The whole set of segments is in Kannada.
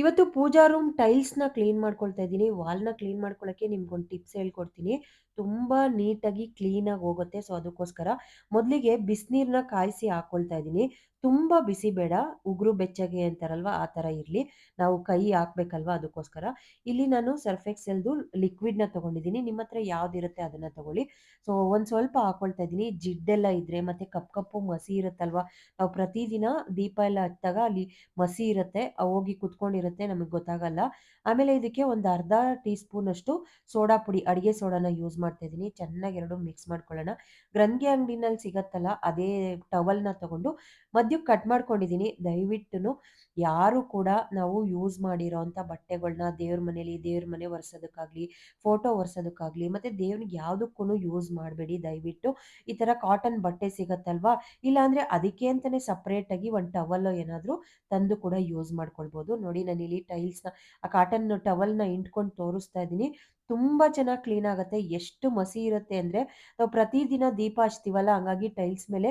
ಇವತ್ತು ಪೂಜಾ ರೂಮ್ ಟೈಲ್ಸ್‌ನ ಕ್ಲೀನ್ ಮಾಡ್ಕೊಳ್ತಾ ಇದ್ದೀನಿ. ವಾಲ್‌ನ ಕ್ಲೀನ್ ಮಾಡ್ಕೊಳ್ಳೋಕ್ಕೆ ನಿಮ್ಗೊಂದು ಟಿಪ್ಸ್ ಹೇಳ್ಕೊಡ್ತೀನಿ. ತುಂಬಾ ನೀಟಾಗಿ ಕ್ಲೀನಾಗಿ ಹೋಗುತ್ತೆ. ಸೊ, ಅದಕ್ಕೋಸ್ಕರ ಮೊದಲಿಗೆ ಬಿಸಿನೀರನ್ನ ಕಾಯಿಸಿ ಹಾಕ್ಕೊಳ್ತಾ ಇದ್ದೀನಿ. ತುಂಬಾ ಬಿಸಿ ಬೇಡ, ಉಗುರು ಬೆಚ್ಚಗೆ ಅಂತಾರಲ್ವಾ, ಆ ಥರ ಇರಲಿ. ನಾವು ಕೈ ಹಾಕ್ಬೇಕಲ್ವಾ ಅದಕ್ಕೋಸ್ಕರ. ಇಲ್ಲಿ ನಾನು ಸರ್ಫ್ ಎಕ್ಸೆಲ್‌ದು ಲಿಕ್ವಿಡ್‌ನ ತಗೊಂಡಿದ್ದೀನಿ. ನಿಮ್ಮ ಹತ್ರ ಯಾವ್ದಿರುತ್ತೆ ಅದನ್ನ ತಗೊಳ್ಳಿ. ಸೊ, ಒಂದು ಸ್ವಲ್ಪ ಹಾಕ್ಕೊಳ್ತಾ ಇದ್ದೀನಿ. ಜಿಡ್ಡೆಲ್ಲ ಇದ್ರೆ ಮತ್ತೆ ಕಪ್ಪು ಕಪ್ಪು ಮಸಿ ಇರುತ್ತಲ್ವಾ, ನಾವು ಪ್ರತಿದಿನ ದೀಪ ಎಲ್ಲ ಹಚ್ಚಿದಾಗ ಅಲ್ಲಿ ಮಸಿ ಇರುತ್ತೆ. ಹೋಗಿ ಕುತ್ಕೊಂಡಿರುತ್ತೆ, ನಮಗೆ ಗೊತ್ತಾಗಲ್ಲ. ಆಮೇಲೆ ಇದಕ್ಕೆ ಒಂದು ಅರ್ಧ ಟೀ ಸ್ಪೂನಷ್ಟು ಸೋಡಾ ಪುಡಿ, ಅಡಿಗೆ ಸೋಡಾನ ಯೂಸ್ ಮಾಡ್ತಾ ಇದ್ದೀನಿ. ಚೆನ್ನಾಗಿ ಎರಡು ಮಿಕ್ಸ್ ಮಾಡ್ಕೊಳ್ಳೋಣ. ಗ್ರಂಥಿ ಅಂಗಡಿನಲ್ಲಿ ಸಿಗತ್ತಲ್ಲ, ಅದೇ ಟವಲ್‌ನ ತಗೊಂಡು ಮಧ್ಯಕ್ಕೆ ಕಟ್ ಮಾಡ್ಕೊಂಡಿದ್ದೀನಿ. ದಯವಿಟ್ಟುನು ಯಾರು ಕೂಡ ನಾವು ಯೂಸ್ ಮಾಡಿರೋಂಥ ಬಟ್ಟೆಗಳ್ನ ದೇವ್ರ ಮನೆ ಒರೆಸೋದಕ್ಕಾಗ್ಲಿ, ಫೋಟೋ ಒರೆಸೋದಕ್ಕಾಗ್ಲಿ, ಮತ್ತೆ ದೇವ್ರಿಗೆ ಯಾವುದಕ್ಕೂನು ಯೂಸ್ ಮಾಡಬೇಡಿ ದಯವಿಟ್ಟು. ಈ ಥರ ಕಾಟನ್ ಬಟ್ಟೆ ಸಿಗತ್ತಲ್ವಾ, ಇಲ್ಲಾಂದ್ರೆ ಅದಕ್ಕೆ ಅಂತಾನೆ ಸಪ್ರೇಟಾಗಿ ಒಂದು ಟವಲ್ ಏನಾದರೂ ತಂದು ಕೂಡ ಯೂಸ್ ಮಾಡ್ಕೊಳ್ಬೋದು. ನೋಡಿ ನಾನಿಲ್ಲಿ ಟೈಲ್ಸ್‌ನ, ಆ ಕಾಟನ್ ಟವಲ್‌ನ ಹಿಂಡ್ಕೊಂಡು ತೋರಿಸ್ತಾ ಇದ್ದೀನಿ. ತುಂಬ ಚೆನ್ನಾಗಿ ಕ್ಲೀನ್ ಆಗತ್ತೆ. ಎಷ್ಟು ಮಸಿ ಇರುತ್ತೆ ಅಂದ್ರೆ, ನಾವು ಪ್ರತಿದಿನ ದೀಪ ಹಚ್ತೀವಲ್ಲ, ಹಂಗಾಗಿ ಟೈಲ್ಸ್ ಮೇಲೆ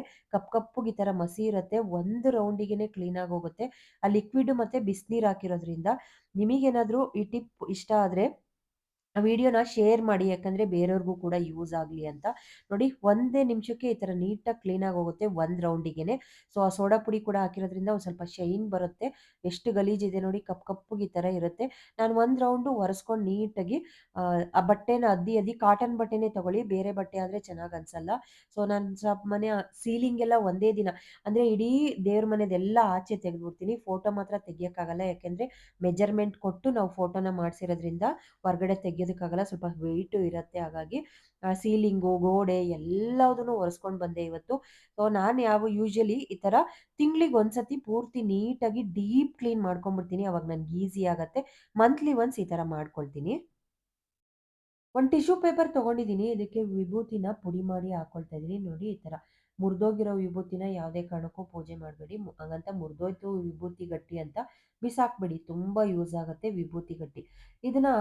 ಕಪ್ಪಗೆ ಈ ಥರ ಮಸಿ ಇರುತ್ತೆ. ಒಂದು ರೌಂಡಿಗೆನೆ ಕ್ಲೀನಾಗಿ ಹೋಗುತ್ತೆ. ಆ ಲಿಕ್ವಿಡ್ ಮತ್ತೆ ಬಿಸಿನೀರು ಹಾಕಿರೋದ್ರಿಂದ. ನಿಮಗೇನಾದರೂ ಈ ಟಿಪ್ ಇಷ್ಟ ಆದ್ರೆ ಆ ವಿಡಿಯೋನ ಶೇರ್ ಮಾಡಿ. ಯಾಕಂದ್ರೆ ಬೇರೆಯವ್ರಿಗೂ ಕೂಡ ಯೂಸ್ ಆಗಲಿ ಅಂತ. ನೋಡಿ ಒಂದೇ ನಿಮಿಷಕ್ಕೆ ಈ ಥರ ನೀಟಾಗಿ ಕ್ಲೀನಾಗಿ ಹೋಗುತ್ತೆ ಒಂದು ರೌಂಡಿಗೆನೆ. ಸೊ, ಆ ಸೋಡಾ ಪುಡಿ ಕೂಡ ಹಾಕಿರೋದ್ರಿಂದ ಒಂದು ಸ್ವಲ್ಪ ಶೈನ್ ಬರುತ್ತೆ. ಎಷ್ಟು ಗಲೀಜಿದೆ ನೋಡಿ, ಕಪ್ಪಗೆ ಈ ಥರ ಇರುತ್ತೆ. ನಾನು ಒಂದು ರೌಂಡು ಒರೆಸ್ಕೊಂಡು ನೀಟಾಗಿ ಆ ಬಟ್ಟೆನ ಅದ್ದಿ ಕಾಟನ್ ಬಟ್ಟೆನೇ ತಗೊಳ್ಳಿ, ಬೇರೆ ಬಟ್ಟೆ ಆದರೆ ಚೆನ್ನಾಗಿ ಅನ್ಸಲ್ಲ. ಸೊ, ನಾನು ಸ್ವಲ್ಪ ಮನೆ ಸೀಲಿಂಗ್ ಎಲ್ಲ ಒಂದೇ ದಿನ, ಅಂದರೆ ಇಡೀ ದೇವ್ರ ಮನೆದೆಲ್ಲ ಆಚೆ ತೆಗೆದ್ಬಿಡ್ತೀನಿ. ಫೋಟೋ ಮಾತ್ರ ತೆಗಿಯೋಕ್ಕಾಗಲ್ಲ, ಯಾಕೆಂದರೆ ಮೆಜರ್ಮೆಂಟ್ ಕೊಟ್ಟು ನಾವು ಫೋಟೋನ ಮಾಡಿಸಿರೋದ್ರಿಂದ ಹೊರಗಡೆ ತೆಗಿಯೋದಕ್ಕಾಗಲ್ಲ. ಸ್ವಲ್ಪ ವೆಯ್ಟು ಇರುತ್ತೆ. ಹಾಗಾಗಿ ಸೀಲಿಂಗು, ಗೋಡೆ ಎಲ್ಲದನ್ನೂ ಒರೆಸ್ಕೊಂಡು ಬಂದೆ ಇವತ್ತು. ಸೊ, ನಾನು ಯೂಶುವಲಿ ಈ ಥರ ತಿಂಗ್ಳಿಗೆ ಒಂದ್ಸತಿ ಪೂರ್ತಿ ನೀಟಾಗಿ ಡೀಪ್ ಕ್ಲೀನ್ ಮಾಡ್ಕೊಂಡ್ಬಿಡ್ತೀನಿ. ಅವಾಗ ನನ್ಗೆ ಈಸಿ ಆಗತ್ತೆ. ಮಂತ್ಲಿ ಒನ್ಸ್ ಈ ಥರ ಮಾಡ್ಕೊಳ್ತೀನಿ. ಒಂದು ಟಿಶ್ಯೂ ಪೇಪರ್ ತೊಗೊಂಡಿದ್ದೀನಿ. ಇದಕ್ಕೆ ವಿಭೂತಿನ ಪುಡಿ ಮಾಡಿ ಹಾಕೊಳ್ತಾ ಇದ್ದೀನಿ. ನೋಡಿ ಈ ಥರ ಮುರಿದೋಗಿರೋ ವಿಭೂತಿನ ಯಾವುದೇ ಕಾರಣಕ್ಕೂ ಪೂಜೆ ಮಾಡಬೇಡಿ. ಹಾಗಂತ ಮುರಿದೋಯ್ತು ವಿಭೂತಿ ಗಟ್ಟಿ ಅಂತ ಬಿಸಾಕ್ಬೇಡಿ. ತುಂಬ ಯೂಸ್ ಆಗುತ್ತೆ ವಿಭೂತಿ ಗಟ್ಟಿ. ಇದನ್ನ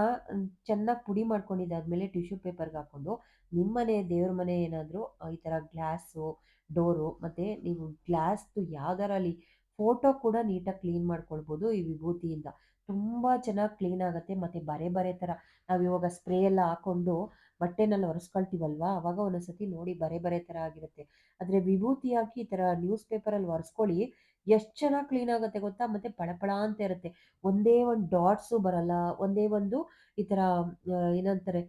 ಚೆನ್ನಾಗಿ ಪುಡಿ ಮಾಡ್ಕೊಂಡಿದ್ದಾದ್ಮೇಲೆ ಟಿಶ್ಯೂ ಪೇಪರ್‌ಗೆ ಹಾಕೊಂಡು, ನಿಮ್ಮನೆ ದೇವ್ರ ಮನೆ ಏನಾದರೂ ಈ ಥರ ಗ್ಲಾಸು, ಡೋರು, ಮತ್ತೆ ನೀವು ಗ್ಲಾಸ್‌ದು ಯಾವ್ದಾರಲ್ಲಿ ಫೋಟೋ ಕೂಡ ನೀಟಾಗಿ ಕ್ಲೀನ್ ಮಾಡ್ಕೊಳ್ಬೋದು ಈ ವಿಭೂತಿಯಿಂದ. ತುಂಬ ಚೆನ್ನಾಗಿ ಕ್ಲೀನ್ ಆಗತ್ತೆ. ಮತ್ತೆ ಬರೆ ಥರ ನಾವಿವಾಗ ಸ್ಪ್ರೇ ಎಲ್ಲ ಹಾಕೊಂಡು ಬಟ್ಟೆನೆಲ್ಲ ಒರೆಸ್ಕೊಳ್ತೀವಲ್ವಾ, ಅವಾಗ ಒಂದೊಂದ್ಸತಿ ನೋಡಿ ಬರೆ ಥರ ಆಗಿರುತ್ತೆ. ಆದರೆ ವಿಭೂತಿ ಹಾಕಿ ಈ ಥರ ನ್ಯೂಸ್ ಪೇಪರಲ್ಲಿ ಒರೆಸ್ಕೊಳ್ಳಿ, ಎಷ್ಟು ಚೆನ್ನಾಗಿ ಕ್ಲೀನ್ ಆಗುತ್ತೆ ಗೊತ್ತಾ? ಮತ್ತೆ ಪಳಪಳ ಅಂತ ಇರುತ್ತೆ. ಒಂದೇ ಒಂದು ಡಾಟ್ಸು ಬರಲ್ಲ. ಒಂದೇ ಒಂದು ಈ ಥರ ಏನಂತಾರೆ,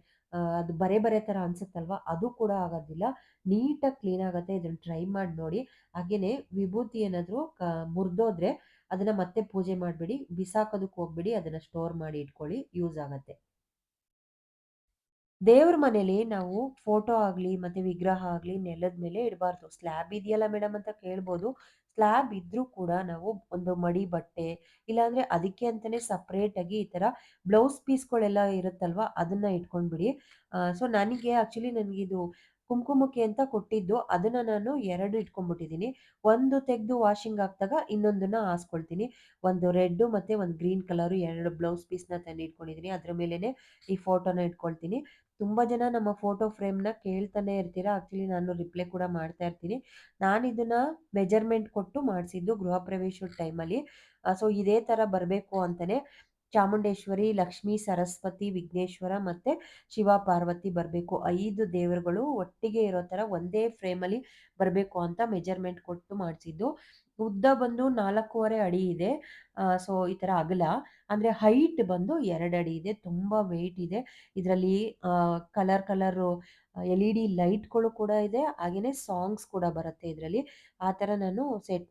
ಅದು ಬರೆ ಥರ ಅನ್ಸುತ್ತಲ್ವಾ, ಅದು ಕೂಡ ಆಗೋದಿಲ್ಲ. ನೀಟಾಗಿ ಕ್ಲೀನ್ ಆಗುತ್ತೆ. ಇದನ್ನ ಟ್ರೈ ಮಾಡಿ ನೋಡಿ. ಹಾಗೇನೆ ವಿಭೂತಿ ಏನಾದರೂ ಮುರಿದೋದ್ರೆ ಅದನ್ನ ಮತ್ತೆ ಪೂಜೆ ಮಾಡಬೇಡಿ. ಬಿಸಾಕೋದಕ್ಕೆ ಹೋಗ್ಬೇಡಿ. ಅದನ್ನ ಸ್ಟೋರ್ ಮಾಡಿ ಇಟ್ಕೊಳ್ಳಿ. ಯೂಸ್ ಆಗತ್ತೆ. ದೇವ್ರ ಮನೇಲಿ ನಾವು ಫೋಟೋ ಆಗ್ಲಿ, ಮತ್ತೆ ವಿಗ್ರಹ ಆಗ್ಲಿ ನೆಲದ ಮೇಲೆ ಇಡಬಾರ್ದು. ಸ್ಲ್ಯಾಬ್ ಇದೆಯಲ್ಲ ಮೇಡಮ್ ಅಂತ ಕೇಳ್ಬೋದು. ಸ್ಲ್ಯಾಬ್ ಇದ್ರೂ ಕೂಡ ನಾವು ಒಂದು ಮಡಿ ಬಟ್ಟೆ, ಇಲ್ಲಾಂದ್ರೆ ಅದಕ್ಕೆ ಅಂತಾನೆ ಸಪ್ರೇಟ್ ಆಗಿ ಈ ತರ ಬ್ಲೌಸ್ ಪೀಸ್ಗಳೆಲ್ಲ ಇರುತ್ತಲ್ವಾ, ಅದನ್ನ ಇಟ್ಕೊಂಡ್ಬಿಡಿ. ಸೊ, ನನಗಿದು ಕುಂಕುಮಕ್ಕೆ ಅಂತ ಕೊಟ್ಟಿದ್ದು, ಅದನ್ನ ನಾನು 2 ಇಟ್ಕೊಂಡ್ಬಿಟ್ಟಿದ್ದೀನಿ. ಒಂದು ತೆಗೆದು ವಾಷಿಂಗ್ ಹಾಕ್ದಾಗ ಇನ್ನೊಂದನ್ನ ಹಾಸ್ಕೊಳ್ತೀನಿ. ಒಂದು ರೆಡ್ ಮತ್ತೆ ಒಂದು ಗ್ರೀನ್ ಕಲರ್ 2 ಬ್ಲೌಸ್ ಪೀಸ್‌ನ ತಂದು ಇಟ್ಕೊಂಡಿದ್ದೀನಿ. ಅದ್ರ ಮೇಲೇನೆ ಈ ಫೋಟೋನ ಇಟ್ಕೊಳ್ತೀನಿ. ತುಂಬ ಜನ ನಮ್ಮ ಫೋಟೋ ಫ್ರೇಮ್‌ನ ಕೇಳ್ತಾನೆ ಇರ್ತೀರಾ. ಆಕ್ಚುಲಿ ನಾನು ರಿಪ್ಲೈ ಕೂಡ ಮಾಡ್ತಾ ಇರ್ತೀನಿ. ನಾನಿದನ್ನ ಮೆಜರ್ಮೆಂಟ್ ಕೊಟ್ಟು ಮಾಡಿಸಿದ್ದು ಗೃಹಪ್ರವೇಶದ ಟೈಮಲ್ಲಿ. ಸೊ, ಇದೇ ಥರ ಬರಬೇಕು ಅಂತಾನೆ ಚಾಮುಂಡೇಶ್ವರಿ, ಲಕ್ಷ್ಮೀ, ಸರಸ್ವತಿ, ವಿಘ್ನೇಶ್ವರ ಮತ್ತೆ ಶಿವ, ಪಾರ್ವತಿ ಬರಬೇಕು. 5 ದೇವರುಗಳು ಒಟ್ಟಿಗೆ ಇರೋ ಥರ ಒಂದೇ ಫ್ರೇಮಲ್ಲಿ ಬರಬೇಕು ಅಂತ ಮೆಜರ್ಮೆಂಟ್ ಕೊಟ್ಟು ಮಾಡಿಸಿದ್ದು. ಉದ್ದ ಬಂದು 4.5 ಅಡಿ ಇದೆ. ಸೊ, ಈ ಥರ ಅಗಲ. ಅಂದ್ರೆ ಹೈಟ್ ಬಂದು 2 ಅಡಿ ಇದೆ. ತುಂಬ ವೆಯ್ಟ್ ಇದೆ. ಇದರಲ್ಲಿ ಕಲರು LED ಲೈಟ್‌ಗಳು ಕೂಡ ಇದೆ. ಹಾಗೇನೆ ಸಾಂಗ್ಸ್ ಕೂಡ ಬರುತ್ತೆ ಇದರಲ್ಲಿ. ಆ ಥರ ನಾನು ಸೆಟ್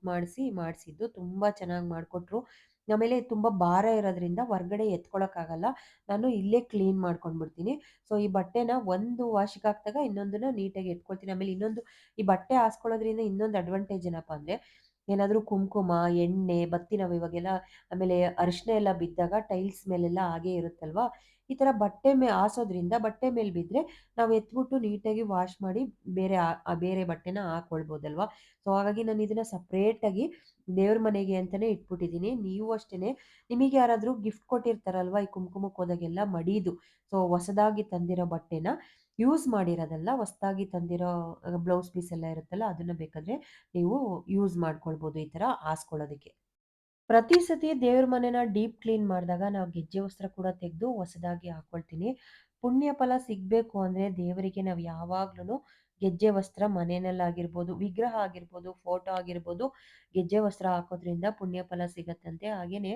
ಮಾಡಿಸಿದ್ದು. ತುಂಬ ಚೆನ್ನಾಗಿ ಮಾಡಿಕೊಟ್ರು. ಆಮೇಲೆ ತುಂಬ ಭಾರ ಇರೋದ್ರಿಂದ ಹೊರ್ಗಡೆ ಎತ್ಕೊಳಕ್ಕಾಗಲ್ಲ. ನಾನು ಇಲ್ಲೇ ಕ್ಲೀನ್ ಮಾಡ್ಕೊಂಡ್ಬಿಡ್ತೀನಿ. ಸೊ, ಈ ಬಟ್ಟೆನ ಒಂದು ವಾಶ್‌ಗೆ ಹಾಕ್ದಾಗ ಇನ್ನೊಂದನ್ನ ನೀಟಾಗಿ ಎತ್ಕೊಳ್ತೀನಿ. ಆಮೇಲೆ ಇನ್ನೊಂದು, ಈ ಬಟ್ಟೆ ಹಾಸ್ಕೊಳ್ಳೋದ್ರಿಂದ ಇನ್ನೊಂದು ಅಡ್ವಾಂಟೇಜ್ ಏನಪ್ಪಾ ಅಂದ್ರೆ, ಏನಾದರೂ ಕುಂಕುಮ, ಎಣ್ಣೆ, ಬತ್ತಿ ನಾವು ಇವಾಗೆಲ್ಲ, ಆಮೇಲೆ ಅರಿಶಿನ ಎಲ್ಲ ಬಿದ್ದಾಗ ಟೈಲ್ಸ್ ಮೇಲೆಲ್ಲ ಹಾಗೇ ಇರುತ್ತಲ್ವಾ, ಈ ಥರ ಹಾಸೋದ್ರಿಂದ ಬಟ್ಟೆ ಮೇಲೆ ಬಿದ್ದರೆ ನಾವು ಎತ್ಬಿಟ್ಟು ನೀಟಾಗಿ ವಾಶ್ ಮಾಡಿ ಬೇರೆ ಬಟ್ಟೆನ ಹಾಕೊಳ್ಬೋದಲ್ವಾ. ಸೊ, ಹಾಗಾಗಿ ನಾನು ಇದನ್ನ ಸಪ್ರೇಟಾಗಿ ದೇವ್ರ ಮನೆಗೆ ಅಂತಾನೆ ಇಟ್ಬಿಟ್ಟಿದ್ದೀನಿ. ನೀವು ಅಷ್ಟೇನೆ, ನಿಮಗೆ ಯಾರಾದರೂ ಗಿಫ್ಟ್ ಕೊಟ್ಟಿರ್ತಾರಲ್ವಾ ಈ ಕುಂಕುಮಕ್ಕೆ ಹೋದಾಗೆಲ್ಲ ಮಡೀದು, ಸೊ, ಹೊಸದಾಗಿ ತಂದಿರೋ ಬಟ್ಟೆನ, ಯೂಸ್ ಮಾಡಿರೋದಲ್ಲ, ಹೊಸದಾಗಿ ತಂದಿರೋ ಬ್ಲೌಸ್ ಪೀಸ್ ಎಲ್ಲ ಇರುತ್ತಲ್ಲ, ಅದನ್ನ ಬೇಕಾದ್ರೆ ನೀವು ಯೂಸ್ ಮಾಡ್ಕೊಳ್ಬೋದು ಈ ಥರ ಹಾಸ್ಕೊಳ್ಳೋದಕ್ಕೆ. ಪ್ರತಿ ಸತಿ ದೇವ್ರ ಮನೆನ ಡೀಪ್ ಕ್ಲೀನ್ ಮಾಡಿದಾಗ ನಾವು ಗೆಜ್ಜೆ ವಸ್ತ್ರ ಕೂಡ ತೆಗೆದು ಹೊಸದಾಗಿ ಹಾಕೊಳ್ತೀನಿ. ಪುಣ್ಯ ಫಲ ಸಿಗಬೇಕು ಅಂದರೆ ದೇವರಿಗೆ ನಾವು ಯಾವಾಗ್ಲೂ ಗೆಜ್ಜೆ ವಸ್ತ್ರ ಮನೆಯಲ್ಲಾಗಿರ್ಬೋದು, ವಿಗ್ರಹ ಆಗಿರ್ಬೋದು, ಫೋಟೋ ಆಗಿರ್ಬೋದು, ಗೆಜ್ಜೆ ವಸ್ತ್ರ ಹಾಕೋದ್ರಿಂದ ಪುಣ್ಯ ಫಲ ಸಿಗತ್ತಂತೆ. ಹಾಗೇನೆ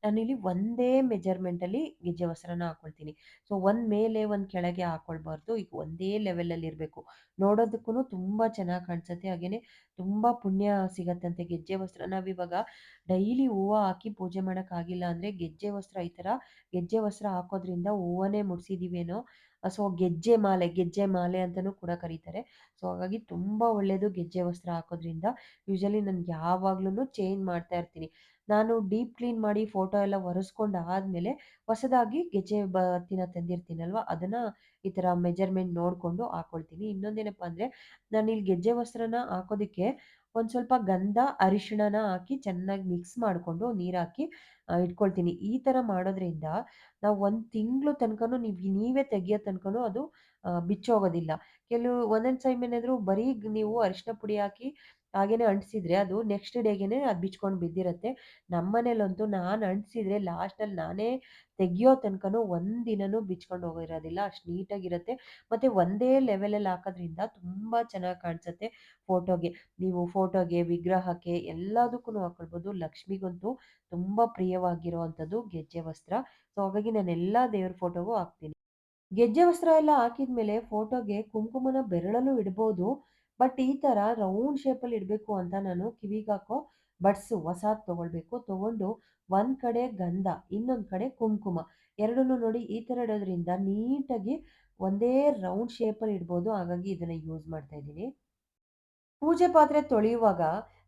ನಾನಿಲ್ಲಿ ಒಂದೇ ಮೆಜರ್ಮೆಂಟಲ್ಲಿ ಗೆಜ್ಜೆ ವಸ್ತ್ರನ ಹಾಕೊಳ್ತೀನಿ. ಸೊ ಒಂದು ಮೇಲೆ ಒಂದು ಕೆಳಗೆ ಹಾಕೊಳ್ಬಾರ್ದು. ಈಗ ಒಂದೇ ಲೆವೆಲಲ್ಲಿ ಇರಬೇಕು. ನೋಡೋದಕ್ಕೂ ತುಂಬ ಚೆನ್ನಾಗಿ ಕಾಣಿಸುತ್ತೆ. ಹಾಗೇನೆ ತುಂಬ ಪುಣ್ಯ ಸಿಗತ್ತಂತೆ ಗೆಜ್ಜೆ ವಸ್ತ್ರ. ನಾವಿವಾಗ ಡೈಲಿ ಹೂವ ಹಾಕಿ ಪೂಜೆ ಮಾಡೋಕ್ಕಾಗಿಲ್ಲ ಅಂದರೆ ಗೆಜ್ಜೆ ವಸ್ತ್ರ ಈ ಥರ ಗೆಜ್ಜೆ ವಸ್ತ್ರ ಹಾಕೋದ್ರಿಂದ ಹೂವನ್ನೇ ಮುಡಿಸಿದೀವೇನೋ ಸೊ ಗೆಜ್ಜೆ ಮಾಲೆ ಅಂತಲೂ ಕೂಡ ಕರೀತಾರೆ. ಸೊ ಹಾಗಾಗಿ ತುಂಬ ಒಳ್ಳೆಯದು ಗೆಜ್ಜೆ ವಸ್ತ್ರ ಹಾಕೋದ್ರಿಂದ. ಯೂಶಲಿ ನನ್ಗೆ ಯಾವಾಗ್ಲೂ ಚೇಂಜ್ ಮಾಡ್ತಾ ಇರ್ತೀನಿ. ನಾನು ಡೀಪ್ ಕ್ಲೀನ್ ಮಾಡಿ ಫೋಟೋ ಎಲ್ಲ ಒರೆಸ್ಕೊಂಡು ಆದಮೇಲೆ ಹೊಸದಾಗಿ ಗೆಜ್ಜೆ ಬತ್ತಿನ ತಂದಿರ್ತೀನಲ್ವ ಅದನ್ನು ಈ ಥರ ಮೆಜರ್ಮೆಂಟ್ ನೋಡಿಕೊಂಡು ಹಾಕೊಳ್ತೀನಿ. ಇನ್ನೊಂದೇನಪ್ಪ ಅಂದರೆ ನಾನಿಲ್ಲಿ ಗೆಜ್ಜೆ ವಸ್ತ್ರನ ಹಾಕೋದಕ್ಕೆ ಒಂದು ಸ್ವಲ್ಪ ಗಂಧ, ಅರಿಶಿಣನ ಹಾಕಿ ಚೆನ್ನಾಗಿ ಮಿಕ್ಸ್ ಮಾಡಿಕೊಂಡು ನೀರಾಕಿ ಇಟ್ಕೊಳ್ತೀನಿ. ಈ ಥರ ಮಾಡೋದ್ರಿಂದ ನಾವು 1 ತಿಂಗಳು ತನಕನೂ ನೀವೇ ತೆಗಿಯೋ ತನಕನೂ ಅದು ಬಿಚ್ಚೋಗೋದಿಲ್ಲ. ಒಂದೊಂದು ಟೈಮ್ ಏನಾದ್ರು ಬರೀ ನೀವು ಅರಿಶಿಣ ಪುಡಿ ಹಾಕಿ ಹಾಗೇನೆ ಅಂಟಿಸಿದ್ರೆ ಅದು ನೆಕ್ಸ್ಟ್ ಡೇಗೆನೆ ಅದು ಬಿಚ್ಕೊಂಡು ಬಿದ್ದಿರುತ್ತೆ. ನಮ್ಮನೇಲಂತೂ ನಾನು ಅಂಟಿಸಿದ್ರೆ ಲಾಸ್ಟಲ್ಲಿ ನಾನೇ ತೆಗಿಯೋ ತನಕನೂ ಒಂದಿನನೂ ಬಿಚ್ಕೊಂಡು ಹೋಗಿರೋದಿಲ್ಲ. ಅಷ್ಟು ನೀಟಾಗಿರುತ್ತೆ. ಮತ್ತು ಒಂದೇ ಲೆವೆಲಲ್ಲಿ ಹಾಕೋದ್ರಿಂದ ತುಂಬ ಚೆನ್ನಾಗಿ ಕಾಣಿಸುತ್ತೆ ಫೋಟೋಗೆ. ನೀವು ಫೋಟೋಗೆ, ವಿಗ್ರಹಕ್ಕೆ ಎಲ್ಲದಕ್ಕೂ ಹಾಕೊಳ್ಬೋದು. ಲಕ್ಷ್ಮಿಗಂತೂ ತುಂಬ ಪ್ರಿಯವಾಗಿರುವಂಥದ್ದು ಗೆಜ್ಜೆ ವಸ್ತ್ರ. ಸೊ ಹಾಗಾಗಿ ನಾನು ಎಲ್ಲ ದೇವ್ರ ಫೋಟೋಗೂ ಹಾಕ್ತೀನಿ. ಗೆಜ್ಜೆ ವಸ್ತ್ರ ಎಲ್ಲ ಹಾಕಿದ್ಮೇಲೆ ಫೋಟೋಗೆ ಕುಂಕುಮನ ಬೆರಳಲ್ಲೂ ಇಡ್ಬೋದು. ಬಟ್ ಈ ಥರ ರೌಂಡ್ ಶೇಪಲ್ಲಿ ಇಡಬೇಕು ಅಂತ ನಾನು ಕಿವಿಗಾಕೋ ಬಡ್ಸು ಹೊಸಾದ್ ತೊಗೊಳ್ಬೇಕು. ತೊಗೊಂಡು ಒಂದು ಕಡೆ ಗಂಧ, ಇನ್ನೊಂದು ಕಡೆ ಕುಂಕುಮ ಎರಡನ್ನೂ ನೋಡಿ ಈ ಥರ ಇಡೋದ್ರಿಂದ ನೀಟಾಗಿ ಒಂದೇ ರೌಂಡ್ ಶೇಪಲ್ಲಿ ಇಡ್ಬೋದು. ಹಾಗಾಗಿ ಇದನ್ನು ಯೂಸ್ ಮಾಡ್ತಾ ಇದ್ದೀನಿ. ಪೂಜೆ ಪಾತ್ರೆ ತೊಳೆಯುವಾಗ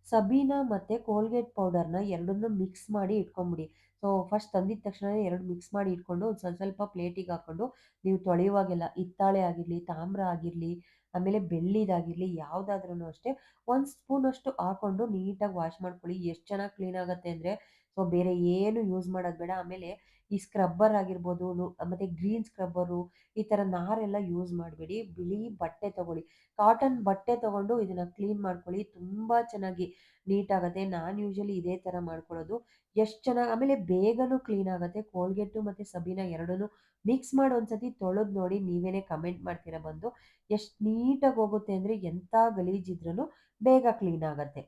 ಸಬೀನಾ ಮತ್ತು ಕೋಲ್ಗೇಟ್ ಪೌಡರ್‌ನ ಎರಡನ್ನೂ ಮಿಕ್ಸ್ ಮಾಡಿ ಇಟ್ಕೊಂಬಿಡಿ. ಸೊ ಫಸ್ಟ್ ತಂದಿದ ತಕ್ಷಣನೇ 2 ಮಿಕ್ಸ್ ಮಾಡಿ ಇಟ್ಕೊಂಡು ಒಂದು ಸ್ವಲ್ಪ ಪ್ಲೇಟಿಗೆ ಹಾಕ್ಕೊಂಡು ನೀವು ತೊಳೆಯುವಾಗೆಲ್ಲ ಹಿತ್ತಾಳೆ ಆಗಿರಲಿ, ತಾಮ್ರ ಆಗಿರಲಿ, ಆಮೇಲೆ ಬೆಳ್ಳಿದಾಗಿರಲಿ ಯಾವುದಾದ್ರೂ ಅಷ್ಟೇ 1 ಸ್ಪೂನಷ್ಟು ಹಾಕ್ಕೊಂಡು ನೀಟಾಗಿ ವಾಶ್ ಮಾಡ್ಕೊಳ್ಳಿ. ಎಷ್ಟು ಚೆನ್ನಾಗಿ ಕ್ಲೀನ್ ಆಗುತ್ತೆ ಅಂದರೆ ಸೊ ಬೇರೆ ಏನು ಯೂಸ್ ಮಾಡೋದು ಬೇಡ. ಆಮೇಲೆ ಈ ಸ್ಕ್ರಬ್ಬರ್ ಆಗಿರ್ಬೋದು ಮತ್ತು ಗ್ರೀನ್ ಸ್ಕ್ರಬ್ಬರು ಈ ಥರ ನಾರೆಲ್ಲ ಯೂಸ್ ಮಾಡಬೇಡಿ. ಬಿಳಿ ಬಟ್ಟೆ ತೊಗೊಳ್ಳಿ. ಕಾಟನ್ ಬಟ್ಟೆ ತೊಗೊಂಡು ಇದನ್ನು ಕ್ಲೀನ್ ಮಾಡ್ಕೊಳ್ಳಿ. ತುಂಬ ಚೆನ್ನಾಗಿ ನೀಟಾಗತ್ತೆ. ನಾನು ಯೂಶುವಲಿ ಇದೇ ಥರ ಮಾಡ್ಕೊಳ್ಳೋದು. ಎಷ್ಟು ಚೆನ್ನಾಗಿ ಆಮೇಲೆ ಬೇಗನೂ ಕ್ಲೀನ್ ಆಗುತ್ತೆ. ಕೋಲ್ಗೇಟು ಮತ್ತು ಸಬೀನಾ ಎರಡನ್ನೂ ಮಿಕ್ಸ್ ಮಾಡಿ ಒಂದ್ಸತಿ ತೊಳೆದು ನೋಡಿ ನೀವೇನೇ ಕಮೆಂಟ್ ಮಾಡ್ತೀರಾ ಬಂದು. ಎಷ್ಟು ನೀಟಾಗಿ ಹೋಗುತ್ತೆ ಅಂದರೆ ಎಂಥ ಗಲೀಜಿದ್ರೂ ಬೇಗ ಕ್ಲೀನ್ ಆಗತ್ತೆ.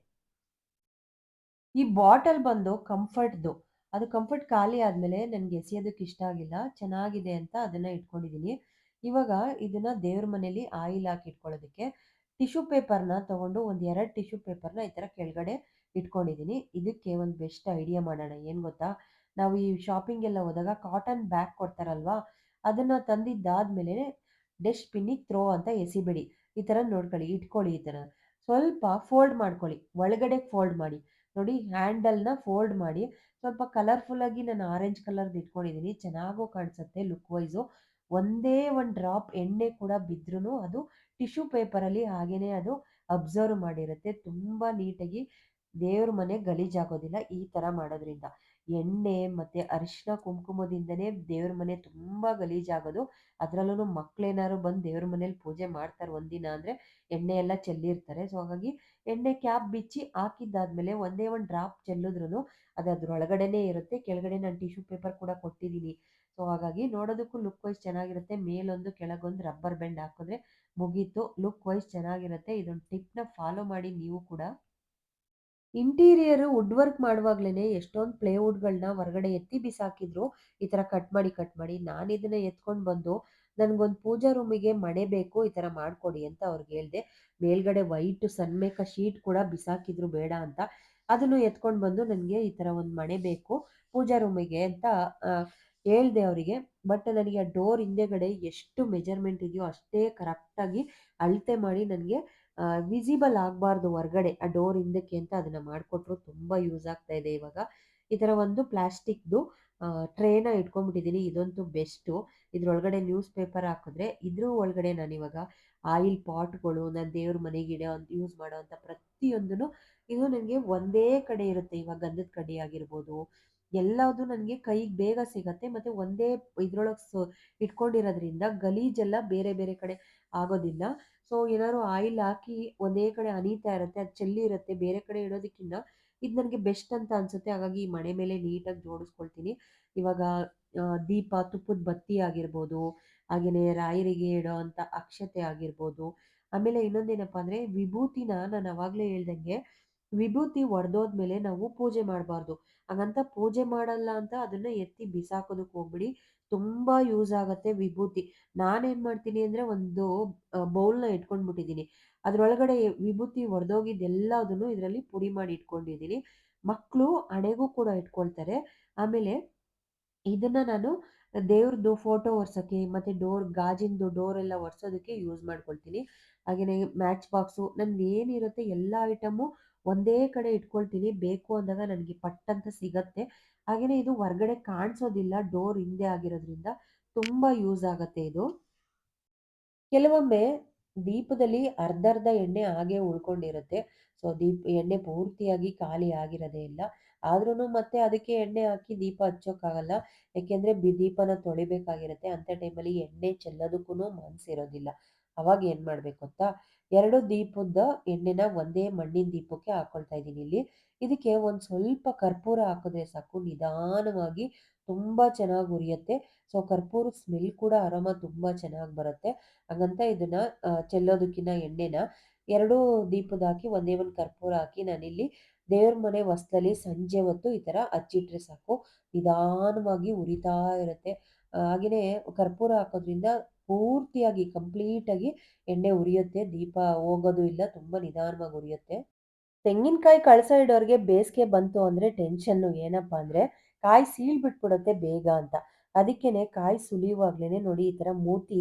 ಈ ಬಾಟಲ್ ಬಂದು ಕಂಫರ್ಟ್‌ದು. ಅದು ಕಂಫರ್ಟ್ ಖಾಲಿ ಆದ್ಮೇಲೆ ನನ್ಗೆ ಎಸೆಯೋದಕ್ಕೆ ಇಷ್ಟ ಆಗಿಲ್ಲ. ಚೆನ್ನಾಗಿದೆ ಅಂತ ಅದನ್ನ ಇಟ್ಕೊಂಡಿದ್ದೀನಿ. ಇವಾಗ ಇದನ್ನ ದೇವ್ರ ಮನೇಲಿ ಆಯಿಲ್ ಹಾಕಿ ಇಟ್ಕೊಳ್ಳೋದಕ್ಕೆ ಟಿಶ್ಯೂ ಪೇಪರ್‌ನ ತಗೊಂಡು ಒಂದು 2 ಟಿಶ್ಯೂ ಪೇಪರ್‌ನ ಈ ಥರ ಕೆಳಗಡೆ ಇಟ್ಕೊಂಡಿದ್ದೀನಿ. ಇದಕ್ಕೆ ಒಂದು ಬೆಸ್ಟ್ ಐಡಿಯಾ ಮಾಡೋಣ. ಏನು ಗೊತ್ತಾ? ನಾವು ಈ ಶಾಪಿಂಗೆಲ್ಲ ಹೋದಾಗ ಕಾಟನ್ ಬ್ಯಾಗ್ ಕೊಡ್ತಾರಲ್ವಾ? ಅದನ್ನ ತಂದಿದ್ದಾದ್ಮೇಲೆ ಡಸ್ಟ್‌ಬಿನ್ನಿಗೆ ಥ್ರೋ ಅಂತ ಎಸಿಬೇಡಿ. ಈ ಥರ ನೋಡ್ಕೊಳ್ಳಿ, ಇಟ್ಕೊಳ್ಳಿ ಈ ಥರ. ಸ್ವಲ್ಪ ಫೋಲ್ಡ್ ಮಾಡ್ಕೊಳ್ಳಿ. ಒಳಗಡೆ ಫೋಲ್ಡ್ ಮಾಡಿ. ನೋಡಿ ಹ್ಯಾಂಡಲ್‌ನ ಫೋಲ್ಡ್ ಮಾಡಿ ಸ್ವಲ್ಪ ಕಲರ್‌ಫುಲ್ಲಾಗಿ ನಾನು ಆರೆಂಜ್ ಕಲರ್‌ದು ಇಟ್ಕೊಂಡಿದ್ದೀನಿ. ಚೆನ್ನಾಗೂ ಕಾಣಿಸುತ್ತೆ ಲುಕ್ ವೈಸು. ಒಂದೇ ಒಂದು ಡ್ರಾಪ್ ಎಣ್ಣೆ ಕೂಡ ಬಿದ್ರೂ ಅದು ಟಿಶ್ಯೂ ಪೇಪರಲ್ಲಿ ಹಾಗೇನೇ ಅದು ಅಬ್ಸರ್ವ್ ಮಾಡಿರುತ್ತೆ. ತುಂಬ ನೀಟಾಗಿ ದೇವ್ರ ಮನೆ ಗಲೀಜಾಗೋದಿಲ್ಲ ಈ ಥರ ಮಾಡೋದ್ರಿಂದ. ಎಣ್ಣೆ ಮತ್ತು ಅರಿಶಿನ ಕುಂಕುಮದಿಂದನೇ ದೇವ್ರ ಮನೆ ತುಂಬ ಗಲೀಜಾಗೋದು. ಅದರಲ್ಲೂ ಮಕ್ಳೇನಾದ್ರು ಬಂದು ದೇವ್ರ ಮನೇಲಿ ಪೂಜೆ ಮಾಡ್ತಾರೆ ಒಂದಿನ ಅಂದರೆ ಎಣ್ಣೆ ಎಲ್ಲ ಚೆಲ್ಲಿರ್ತಾರೆ. ಸೊ ಹಾಗಾಗಿ ಎಣ್ಣೆ ಕ್ಯಾಪ್ ಬಿಚ್ಚಿ ಹಾಕಿದ್ದಾದ್ಮೇಲೆ ಒಂದೇ ಒಂದು ಡ್ರಾಪ್ ಚೆಲ್ಲಿದ್ರೂ ಅದು ಅದ್ರೊಳಗಡೆನೇ ಇರುತ್ತೆ. ಕೆಳಗಡೆ ನಾನು ಟಿಶ್ಯೂ ಪೇಪರ್ ಕೂಡ ಕೊಟ್ಟಿದ್ದೀನಿ. ಸೊ ಹಾಗಾಗಿ ನೋಡೋದಕ್ಕೂ ಲುಕ್ ವೈಸ್ ಚೆನ್ನಾಗಿರುತ್ತೆ. ಮೇಲೊಂದು ಕೆಳಗೊಂದು ರಬ್ಬರ್ ಬ್ಯಾಂಡ್ ಹಾಕಿದ್ರೆ ಮುಗೀತು. ಲುಕ್ ವೈಸ್ ಚೆನ್ನಾಗಿರುತ್ತೆ. ಇದೊಂದು ಟಿಪ್‌ನ ಫಾಲೋ ಮಾಡಿ ನೀವು ಕೂಡ. ಇಂಟೀರಿಯರು ವುಡ್ ವರ್ಕ್ ಮಾಡುವಾಗ್ಲೇನೆ ಎಷ್ಟೊಂದು ಪ್ಲೇವುಡ್‌ಗಳನ್ನ ಹೊರಗಡೆ ಎತ್ತಿ ಬಿಸಾಕಿದ್ರು. ಈ ಥರ ಕಟ್ ಮಾಡಿ ನಾನಿದನ್ನ ಎತ್ಕೊಂಡು ಬಂದು ನನಗೊಂದು ಪೂಜಾ ರೂಮಿಗೆ ಮಣೆ ಬೇಕು ಈ ಥರ ಮಾಡ್ಕೊಡಿ ಅಂತ ಅವ್ರಿಗೆ ಹೇಳ್ದೆ. ಮೇಲ್ಗಡೆ ವೈಟ್ ಸನ್ಮೇಕ ಶೀಟ್ ಕೂಡ ಬಿಸಾಕಿದ್ರು ಬೇಡ ಅಂತ. ಅದನ್ನು ಎತ್ಕೊಂಡು ಬಂದು ನನಗೆ ಈ ಥರ ಒಂದು ಮಣೆ ಬೇಕು ಪೂಜಾ ರೂಮಿಗೆ ಅಂತ ಹೇಳ್ದೆ ಅವರಿಗೆ. ಬಟ್ ನನಗೆ ಆ ಡೋರ್ ಹಿಂದೆಗಡೆ ಎಷ್ಟು ಮೆಜರ್ಮೆಂಟ್ ಇದೆಯೋ ಅಷ್ಟೇ ಕರೆಕ್ಟಾಗಿ ಅಳತೆ ಮಾಡಿ ನನಗೆ ವಿಸಿಬಲ್ ಆಗಬಾರ್ದು ಹೊರ್ಗಡೆ ಆ ಡೋರ್ ಹಿಂದಕ್ಕೆ ಅಂತ ಅದನ್ನು ಮಾಡಿಕೊಟ್ರು. ತುಂಬ ಯೂಸ್ ಆಗ್ತಾ ಇದೆ ಇವಾಗ. ಈ ಥರ ಒಂದು ಪ್ಲಾಸ್ಟಿಕ್‌ದು ಟ್ರೇನ ಇಟ್ಕೊಂಡ್ಬಿಟ್ಟಿದ್ದೀನಿ. ಇದಂತೂ ಬೆಸ್ಟು. ಇದ್ರೊಳಗಡೆ ನ್ಯೂಸ್ ಪೇಪರ್ ಹಾಕಿದ್ರೆ ಇದ್ರ ಒಳಗಡೆ ನಾನಿವಾಗ ಆಯಿಲ್ ಪಾಟ್‌ಗಳು, ನಾನು ದೇವ್ರ ಮನೆಗೆ ಯೂಸ್ ಮಾಡೋವಂಥ ಪ್ರತಿಯೊಂದೂ ಇದು ನನಗೆ ಒಂದೇ ಕಡೆ ಇರುತ್ತೆ. ಇವಾಗ ಗಂಧದ ಕಡ್ಡಿ ಆಗಿರ್ಬೋದು, ಎಲ್ಲದು ನನಗೆ ಕೈಗೆ ಬೇಗ ಸಿಗತ್ತೆ. ಮತ್ತು ಒಂದೇ ಇದ್ರೊಳಗೆ ಇಟ್ಕೊಂಡಿರೋದ್ರಿಂದ ಗಲೀಜೆಲ್ಲ ಬೇರೆ ಬೇರೆ ಕಡೆ ಆಗೋದಿಲ್ಲ. ಸೊ ಏನಾದ್ರು ಆಯಿಲ್ ಹಾಕಿ ಒಂದೇ ಕಡೆ ಅನೀತಾ ಇರುತ್ತೆ, ಅದು ಚೆಲ್ಲಿರುತ್ತೆ ಬೇರೆ ಕಡೆ ಇಡೋದಕ್ಕಿಂತ ಇದು ನನಗೆ ಬೆಸ್ಟ್ ಅಂತ ಅನ್ಸುತ್ತೆ. ಹಾಗಾಗಿ ಈ ಮಣೆ ಮೇಲೆ ನೀಟಾಗಿ ಜೋಡಿಸ್ಕೊಳ್ತೀನಿ. ಇವಾಗ ದೀಪ, ತುಪ್ಪದ ಬತ್ತಿ ಆಗಿರ್ಬೋದು, ಹಾಗೇನೇ ರಾಯರಿಗೆ ಇಡೋವಂಥ ಅಕ್ಷತೆ ಆಗಿರ್ಬೋದು. ಆಮೇಲೆ ಇನ್ನೊಂದೇನಪ್ಪ ಅಂದರೆ ವಿಭೂತಿನ ನಾನು ಅವಾಗಲೇ ಹೇಳ್ದಂಗೆ ವಿಭೂತಿ ಒಡೆದೋದ್ಮೇಲೆ ನಾವು ಪೂಜೆ ಮಾಡಬಾರ್ದು. ಹಾಗಂತ ಪೂಜೆ ಮಾಡಲ್ಲ ಅಂತ ಅದನ್ನ ಎತ್ತಿ ಬಿಸಾಕೋದಕ್ಕೆ ಹೋಗ್ಬೇಡಿ. ತುಂಬಾ ಯೂಸ್ ಆಗತ್ತೆ ವಿಭೂತಿ. ನಾನೇನ್ ಮಾಡ್ತೀನಿ ಅಂದ್ರೆ ಒಂದು ಬೌಲ್‌ನ ಇಟ್ಕೊಂಡ್ಬಿಟ್ಟಿದ್ದೀನಿ. ಅದ್ರೊಳಗಡೆ ವಿಭೂತಿ ಒಡೆದೋಗಿದ್ದೆಲ್ಲದನ್ನು ಇದರಲ್ಲಿ ಪುಡಿ ಮಾಡಿ ಇಟ್ಕೊಂಡಿದ್ದೀನಿ. ಮಕ್ಕಳು ಹಣೆಗೂ ಕೂಡ ಇಟ್ಕೊಳ್ತಾರೆ. ಆಮೇಲೆ ಇದನ್ನ ನಾನು ದೇವ್ರದ್ದು ಫೋಟೋ ಒರ್ಸಕ್ಕೆ ಮತ್ತೆ ಗಾಜಿಂದು ಡೋರ್ ಎಲ್ಲ ಒರ್ಸೋದಕ್ಕೆ ಯೂಸ್ ಮಾಡ್ಕೊಳ್ತೀನಿ. ಹಾಗೇನೇ ಮ್ಯಾಚ್ ಬಾಕ್ಸು ನಂದು ಏನಿರುತ್ತೆ ಎಲ್ಲ ಐಟಮು ಒಂದೇ ಕಡೆ ಇಟ್ಕೊಳ್ತೀನಿ. ಬೇಕು ಅಂದಾಗ ನನಗೆ ಪಟ್ ಅಂತ ಸಿಗತ್ತೆ. ಹಾಗೇನೇ ಇದು ಹೊರ್ಗಡೆ ಕಾಣಿಸೋದಿಲ್ಲ ಡೋರ್ ಹಿಂದೆ ಆಗಿರೋದ್ರಿಂದ ತುಂಬಾ ಯೂಸ್ ಆಗತ್ತೆ ಇದು. ಕೆಲವೊಮ್ಮೆ ದೀಪದಲ್ಲಿ ಅರ್ಧರ್ಧ ಎಣ್ಣೆ ಹಾಗೆ ಉಳ್ಕೊಂಡಿರುತ್ತೆ. ಸೊ ಎಣ್ಣೆ ಪೂರ್ತಿಯಾಗಿ ಖಾಲಿ ಆಗಿರೋದೇ ಇಲ್ಲ. ಆದ್ರೂನು ಮತ್ತೆ ಅದಕ್ಕೆ ಎಣ್ಣೆ ಹಾಕಿ ದೀಪ ಹಚ್ಚೋಕ್ಕಾಗಲ್ಲ. ಯಾಕೆಂದ್ರೆ ದೀಪನ ತೊಳಿಬೇಕಾಗಿರುತ್ತೆ. ಅಂಥ ಟೈಮಲ್ಲಿ ಎಣ್ಣೆ ಚೆಲ್ಲೋದಕ್ಕೂನು ಮನ್ಸಿರೋದಿಲ್ಲ. ಅವಾಗ ಏನ್ ಮಾಡ್ಬೇಕು ಗೊತ್ತಾ? 2 ದೀಪದ ಎಣ್ಣೆನ ಒಂದೇ ಮಣ್ಣಿನ ದೀಪಕ್ಕೆ ಹಾಕೊಳ್ತಾ ಇದ್ದೀನಿ ಇಲ್ಲಿ. ಇದಕ್ಕೆ ಒಂದ್ ಸ್ವಲ್ಪ ಕರ್ಪೂರ ಹಾಕಿದ್ರೆ ಸಾಕು ನಿಧಾನವಾಗಿ ತುಂಬಾ ಚೆನ್ನಾಗಿ ಉರಿಯುತ್ತೆ. ಸೊ ಕರ್ಪೂರದ ಸ್ಮೆಲ್ ಕೂಡ ಅರೋಮ ತುಂಬಾ ಚೆನ್ನಾಗಿ ಬರುತ್ತೆ. ಹಾಗಂತ ಇದನ್ನ ಚೆಲ್ಲೋದಕ್ಕಿನ್ನ ಎಣ್ಣೆನ 2 ದೀಪದ ಹಾಕಿ ಒಂದೇ ಒಂದು ಕರ್ಪೂರ ಹಾಕಿ ನಾನಿಲ್ಲಿ ದೇವ್ರ ಮನೆ ಹೊಸ್ದಲ್ಲಿ ಸಂಜೆ ಹೊತ್ತು ಈ ಥರ ಹಚ್ಚಿಟ್ರೆ ಸಾಕು. ನಿಧಾನವಾಗಿ ಉರಿತಾ ಇರುತ್ತೆ. ಹಾಗೇನೇ ಕರ್ಪೂರ ಹಾಕೋದ್ರಿಂದ ಪೂರ್ತಿಯಾಗಿ ಕಂಪ್ಲೀಟಾಗಿ ಎಣ್ಣೆ ಉರಿಯುತ್ತೆ. ದೀಪ ಹೋಗೋದು ಇಲ್ಲ. ತುಂಬ ನಿಧಾನವಾಗಿ ಉರಿಯುತ್ತೆ. ತೆಂಗಿನಕಾಯಿ ಕಳಸ ಇಡೋರ್ಗೆ ಬೇಸಿಗೆ ಬಂತು ಅಂದ್ರೆ ಟೆನ್ಷನ್ನು ಏನಪ್ಪಾ ಅಂದ್ರೆ ಕಾಯಿ ಬಿಟ್ಬಿಡುತ್ತೆ ಬೇಗ ಅಂತ. ಅದಕ್ಕೇನೆ ಕಾಯಿ ಸುಲಿಯುವಾಗ್ಲೇನೆ ನೋಡಿ ಈ ತರ ಮೂತಿ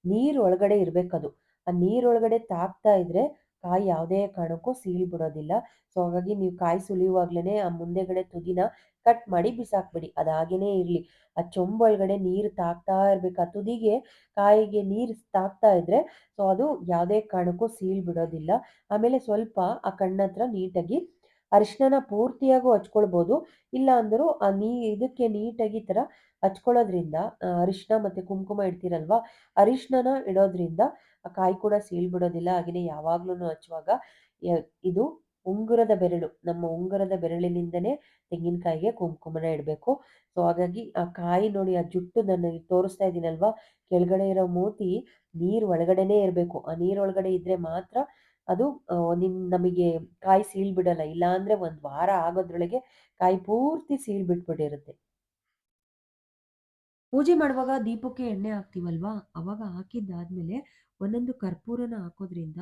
ನೀರ್ ಒಳಗಡೆ ಇರ್ಬೇಕದು. ಆ ನೀರ್ ಒಳಗಡೆ ತಾಕ್ತಾ ಇದ್ರೆ ಕಾಯಿ ಯಾವುದೇ ಕಾರಣಕ್ಕೂ ಬಿಡೋದಿಲ್ಲ. ಸೊ ಹಾಗಾಗಿ ನೀವು ಕಾಯಿ ಸುಲಿಯುವಾಗ್ಲೇನೆ ಆ ಮುಂದೆಗಡೆ ತುದಿನ ಕಟ್ ಮಾಡಿ ಬಿಸಾಕ್ಬಿಡಿ. ಅದು ಹಾಗೇನೇ ಇರ್ಲಿ. ಆ ಚೊಂಬೊಳಗಡೆ ನೀರು ತಾಕ್ತಾ ಇರ್ಬೇಕು. ಆ ತುದಿಗೆ ಕಾಯಿಗೆ ನೀರು ತಾಕ್ತಾ ಇದ್ರೆ ಸೊ ಅದು ಯಾವುದೇ ಕಾರಣಕ್ಕೂ ಬಿಡೋದಿಲ್ಲ. ಆಮೇಲೆ ಸ್ವಲ್ಪ ಆ ಕಣ್ಣತ್ರ ನೀಟಾಗಿ ಅರಿಶಿಣನ ಪೂರ್ತಿಯಾಗೂ ಹಚ್ಕೊಳ್ಬೋದು. ಇಲ್ಲ ಅಂದರೂ ಇದಕ್ಕೆ ನೀಟಾಗಿ ಈ ಥರ ಹಚ್ಕೊಳ್ಳೋದ್ರಿಂದ ಅರಿಶಿಣ ಮತ್ತು ಕುಂಕುಮ ಇಡ್ತೀರಲ್ವಾ, ಅರಿಶಿಣನ ಇಡೋದ್ರಿಂದ ಆ ಕಾಯಿ ಕೂಡ ಬಿಡೋದಿಲ್ಲ. ಹಾಗೆಯೇ ಯಾವಾಗ್ಲೂ ಹಚ್ಚುವಾಗ ಇದು ಉಂಗುರದ ಬೆರಳು, ನಮ್ಮ ಉಂಗುರದ ಬೆರಳಿನಿಂದನೇ ತೆಂಗಿನಕಾಯಿಗೆ ಕುಂಕುಮನ ಇಡಬೇಕು. ಸೊ ಹಾಗಾಗಿ ಆ ಕಾಯಿ ನೋಡಿ, ಆ ಜುಟ್ಟು ನಾನು ತೋರಿಸ್ತಾ ಇದ್ದೀನಲ್ವಾ, ಕೆಳಗಡೆ ಇರೋ ಮೂತಿ ನೀರು ಒಳಗಡೆನೇ ಇರಬೇಕು. ಆ ನೀರು ಒಳಗಡೆ ಇದ್ರೆ ಮಾತ್ರ ಅದು ನಮಗೆ ಕಾಯಿ ಬಿಡಲ್ಲ. ಇಲ್ಲಾಂದ್ರೆ ಒಂದು ವಾರ ಆಗೋದ್ರೊಳಗೆ ಕಾಯಿ ಪೂರ್ತಿ ಬಿಟ್ಬಿಟ್ಟಿರುತ್ತೆ. ಪೂಜೆ ಮಾಡುವಾಗ ದೀಪಕ್ಕೆ ಎಣ್ಣೆ ಹಾಕ್ತೀವಲ್ವಾ, ಅವಾಗ ಹಾಕಿದ್ದಾದ್ಮೇಲೆ ಒಂದೊಂದು ಕರ್ಪೂರನ ಹಾಕೋದ್ರಿಂದ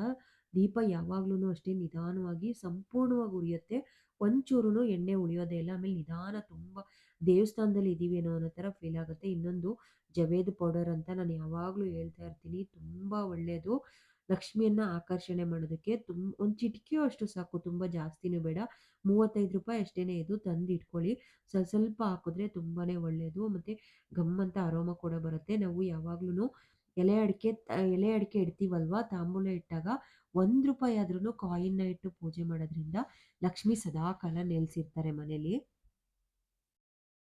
ದೀಪ ಯಾವಾಗ್ಲೂ ಅಷ್ಟೇ ನಿಧಾನವಾಗಿ ಸಂಪೂರ್ಣವಾಗಿ ಉರಿಯುತ್ತೆ. ಒಂಚೂರುನು ಎಣ್ಣೆ ಉಳಿಯೋದೇ ಇಲ್ಲ. ಆಮೇಲೆ ನಿಧಾನ ತುಂಬ ದೇವಸ್ಥಾನದಲ್ಲಿ ಇದೀವೇನೋ ಅನ್ನೋ ಥರ ಫೀಲ್ ಆಗುತ್ತೆ. ಇನ್ನೊಂದು ಜವೇದ್ ಪೌಡರ್ ಅಂತ ನಾನು ಯಾವಾಗಲೂ ಹೇಳ್ತಾ ಇರ್ತೀನಿ. ತುಂಬ ಒಳ್ಳೆಯದು. ಲಕ್ಷ್ಮಿಯನ್ನ ಆಕರ್ಷಣೆ ಮಾಡೋದಕ್ಕೆ ಒಂದು ಚಿಟಿಕೆಯೋ ಅಷ್ಟು ಸಾಕು. ತುಂಬ ಜಾಸ್ತಿನೂ ಬೇಡ. ₹35 ಅಷ್ಟೇನೆ ಇದು. ತಂದು ಇಟ್ಕೊಳ್ಳಿ. ಸ್ವಲ್ಪ ಹಾಕಿದ್ರೆ ತುಂಬಾನೇ ಒಳ್ಳೆಯದು. ಮತ್ತೆ ಘಮ್ ಅಂತ ಅರೋಮ ಕೂಡ ಬರುತ್ತೆ. ನಾವು ಯಾವಾಗ್ಲೂ ಎಲೆ ಅಡಿಕೆ ಇಡ್ತೀವಲ್ವಾ, ತಾಂಬೂಲ ಇಟ್ಟಾಗ ₹1 ಆದ್ರೂ ಕಾಯಿನ್‌ನ ಇಟ್ಟು ಪೂಜೆ ಮಾಡೋದ್ರಿಂದ ಲಕ್ಷ್ಮಿ ಸದಾ ಕಾಲ ನೆಲೆಸಿರ್ತಾರೆ ಮನೇಲಿ.